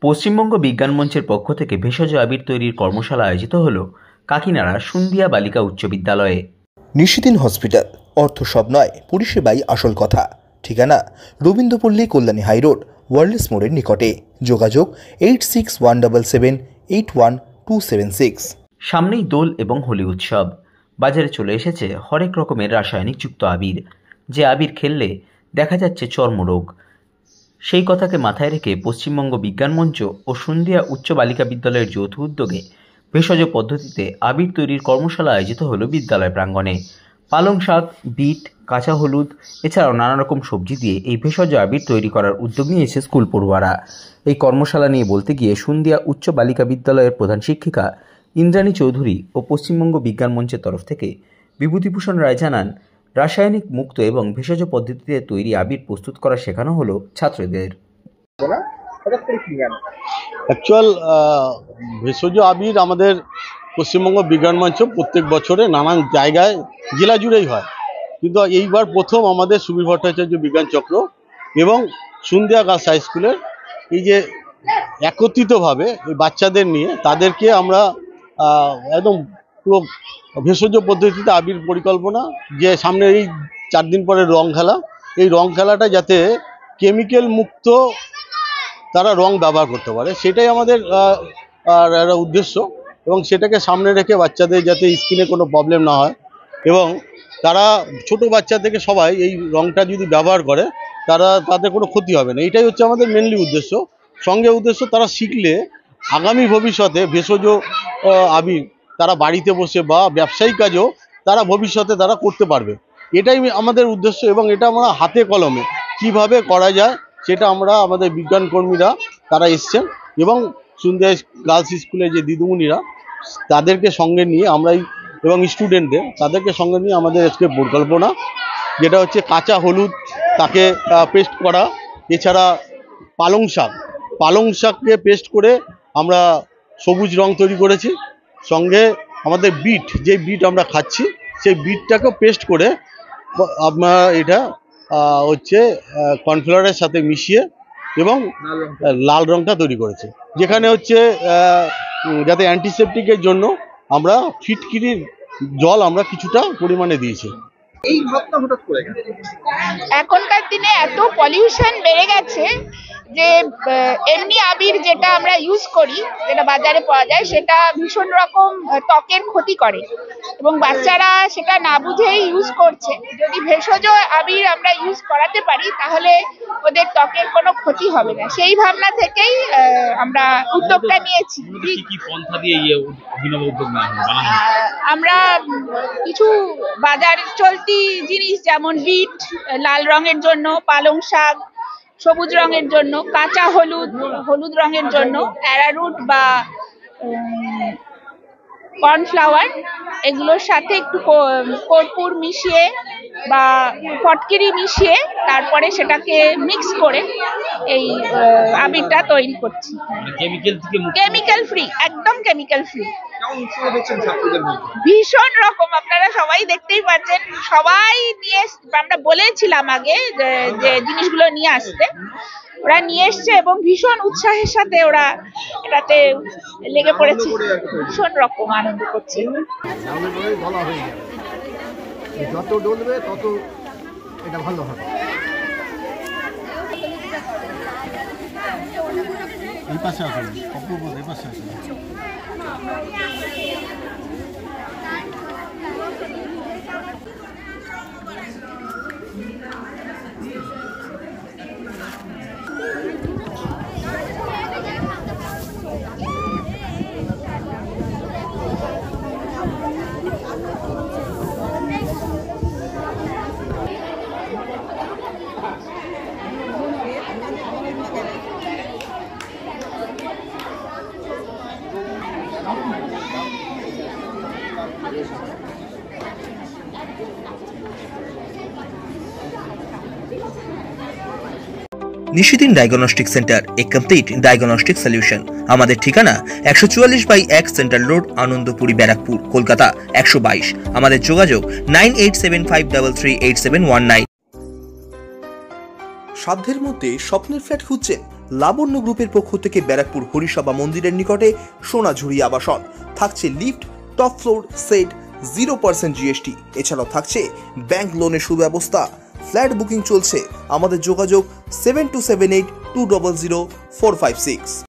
পশ্চিমবঙ্গ বিজ্ঞান মঞ্চের পক্ষ থেকে ভেষজ আবির তৈরির কর্মশালা আয়োজিত হল কাকিনাড়া সুন্দিয়া বালিকা উচ্চ বিদ্যালয়ে। নিশিদিন হসপিটাল, অর্থ সব নয়, পরিষেবাই আসল কথা। ঠিকানা রবীন্দ্রপল্লী, কল্যাণী হাইরোড, ওয়ার্ল্ডস মোড়ের নিকটে। যোগাযোগ 8617781276। সামনেই দোল এবং হোলি উৎসব। বাজারে চলে এসেছে হরেক রকমের রাসায়নিক যুক্ত আবির, যে আবির খেললে দেখা যাচ্ছে চর্মরোগ। সেই কথাকে মাথায় রেখে পশ্চিমবঙ্গ বিজ্ঞান মঞ্চ ও সুন্দিয়া উচ্চ বালিকা বিদ্যালয়ের যৌথ উদ্যোগে ভেষজ পদ্ধতিতে আবির তৈরির কর্মশালা আয়োজিত হল বিদ্যালয় প্রাঙ্গণে। পালং শাক, বিট, কাঁচা হলুদ এছাড়াও নানা রকম সবজি দিয়ে এই ভেষজ আবির তৈরি করার উদ্যোগ নিয়েছে স্কুল পড়ুয়ারা। এই কর্মশালা নিয়ে বলতে গিয়ে সুন্দিয়া উচ্চ বালিকা বিদ্যালয়ের প্রধান শিক্ষিকা ইন্দ্রাণী চৌধুরী ও পশ্চিমবঙ্গ বিজ্ঞান মঞ্চের তরফ থেকে বিভূতিভূষণ রায় জানান, রাসায়নিক মুক্ত এবং ভেষজ পদ্ধতিতে তৈরি আবির প্রস্তুত করা শেখানো হলো ছাত্রদের। অ্যাকচুয়াল ভেষজ আবির আমাদের পশ্চিমবঙ্গ বিজ্ঞান মঞ্চ প্রত্যেক বছরে নানান জায়গায় জেলা জুড়েই হয়, কিন্তু এইবার প্রথম আমাদের সুবীর ভট্টাচার্য বিজ্ঞান চক্র এবং সুন্দিয়া গার্লস হাই স্কুলের এই যে একত্রিতভাবে এই বাচ্চাদের নিয়ে তাদেরকে আমরা একদম পুরো ভেষজ পদ্ধতিতে আবির পরিকল্পনা, যে সামনে এই 4 দিন পরে রং খেলা, এই রং খেলাটা যাতে কেমিক্যাল মুক্ত তারা রং ব্যবহার করতে পারে, সেটাই আমাদের একটা উদ্দেশ্য। এবং সেটাকে সামনে রেখে বাচ্চাদের যাতে স্কিনে কোনো প্রবলেম না হয় এবং তারা ছোট বাচ্চা থেকে সবাই এই রংটা যদি ব্যবহার করে তাদের কোনো ক্ষতি হবে না, এটাই হচ্ছে আমাদের মেনলি উদ্দেশ্য। সঙ্গে উদ্দেশ্য তারা শিখলে আগামী ভবিষ্যতে ভেষজ আবির তারা বাড়িতে বসে বা ব্যবসায়িক কাজও তারা ভবিষ্যতে তারা করতে পারবে, এটাই আমাদের উদ্দেশ্য। এবং এটা আমরা হাতে কলমে কিভাবে করা যায় সেটা আমরা আমাদের বিজ্ঞান কর্মীরা তারা এসছেন এবং সুন্দিয়া গার্লস স্কুলের যে দিদিমণিরা তাদেরকে সঙ্গে নিয়ে আমরাই এবং স্টুডেন্টদের তাদেরকে সঙ্গে নিয়ে আমাদের আজকে পরিকল্পনা, যেটা হচ্ছে কাঁচা হলুদ তাকে পেস্ট করা, এছাড়া পালং শাককে পেস্ট করে আমরা সবুজ রং তৈরি করেছি। সঙ্গে আমাদের যে বিট আমরা খাচ্ছি সেই বিটটাকেও পেস্ট করে আমরা এটা হচ্ছে কর্নফ্লাওয়ারের সাথে মিশিয়ে এবং লাল রংটা তৈরি করেছে, যেখানে হচ্ছে যাতে অ্যান্টিসেপটিকের জন্য আমরা ফিটকিরির জল আমরা কিছুটা পরিমাণে দিয়েছি। এই ভাবনা হঠাৎ করে গেল। এখনকার দিনে এত পলিউশন বেড়ে গেছে যে এমনি আবির যেটা আমরা ইউজ করি, যেটা বাজারে পাওয়া যায়, সেটা ভীষণ রকম ত্বকের ক্ষতি করে এবং বাচ্চারা সেটা না বুঝেই ইউজ করছে। যদি ভেষজ আবির আমরা ইউজ করাতে পারি তাহলে ওদের ত্বকের কোনো ক্ষতি হবে না, সেই ভাবনা থেকেই আমরা উদ্যোগটা নিয়েছি। আমরা কিছু বাজার চলতি জিনিস যেমন বিট লাল রঙের জন্য, পালং শাক সবুজ রঙের জন্য, কাঁচা হলুদ রঙের জন্য, অ্যারারুট বা কর্নফ্লাওয়ার এগুলোর সাথে একটু কর্পূর মিশিয়ে বা ফটকিরি মিশিয়ে তারপরে সেটাকে মিক্স করে এই আবিরটা তৈরি করছি। কেমিক্যাল ফ্রি, একদম কেমিক্যাল ফ্রি। ভীষণ রকম, আপনারা সবাই দেখতেই পাচ্ছেন, সবাই নিয়ে আমরা বলেছিলাম আগে যে জিনিসগুলো নিয়ে আসতে, ওরা নিয়ে এসছে এবং ভীষণ উৎসাহের সাথে ওরা এটাতে লেগে পড়েছে, ভীষণ রকম আনন্দ করছে। যত ডলবে তত এটা ভালো হবে। এই পাশে আসুন, এই পাশে আসুন। নিশিদিন ডায়াগনস্টিক সেন্টার, এ কমপ্লিট ডায়াগনস্টিক সলিউশন। আমাদের ঠিকানা 144/1 সেন্ট্রাল রোড, আনন্দপুরি, ব্যারাকপুর, কলকাতা 122। আমাদের যোগাযোগ 9875338719। সাধ্যের মধ্যে স্বপ্নের ফ্ল্যাট খুঁজছেন? লাবণ্য গ্রুপের পক্ষ থেকে ব্যারাকপুর হরিসভা মন্দিরের নিকটে সোনাঝুরি আবাসন। থাকছে lift, top floor set, 0% GST। এছাড়াও থাকছে ব্যাংক লোনের সুব্যবস্থা। ফ্ল্যাট বুকিং চলছে। আমাদের যোগাযোগ 7278200456।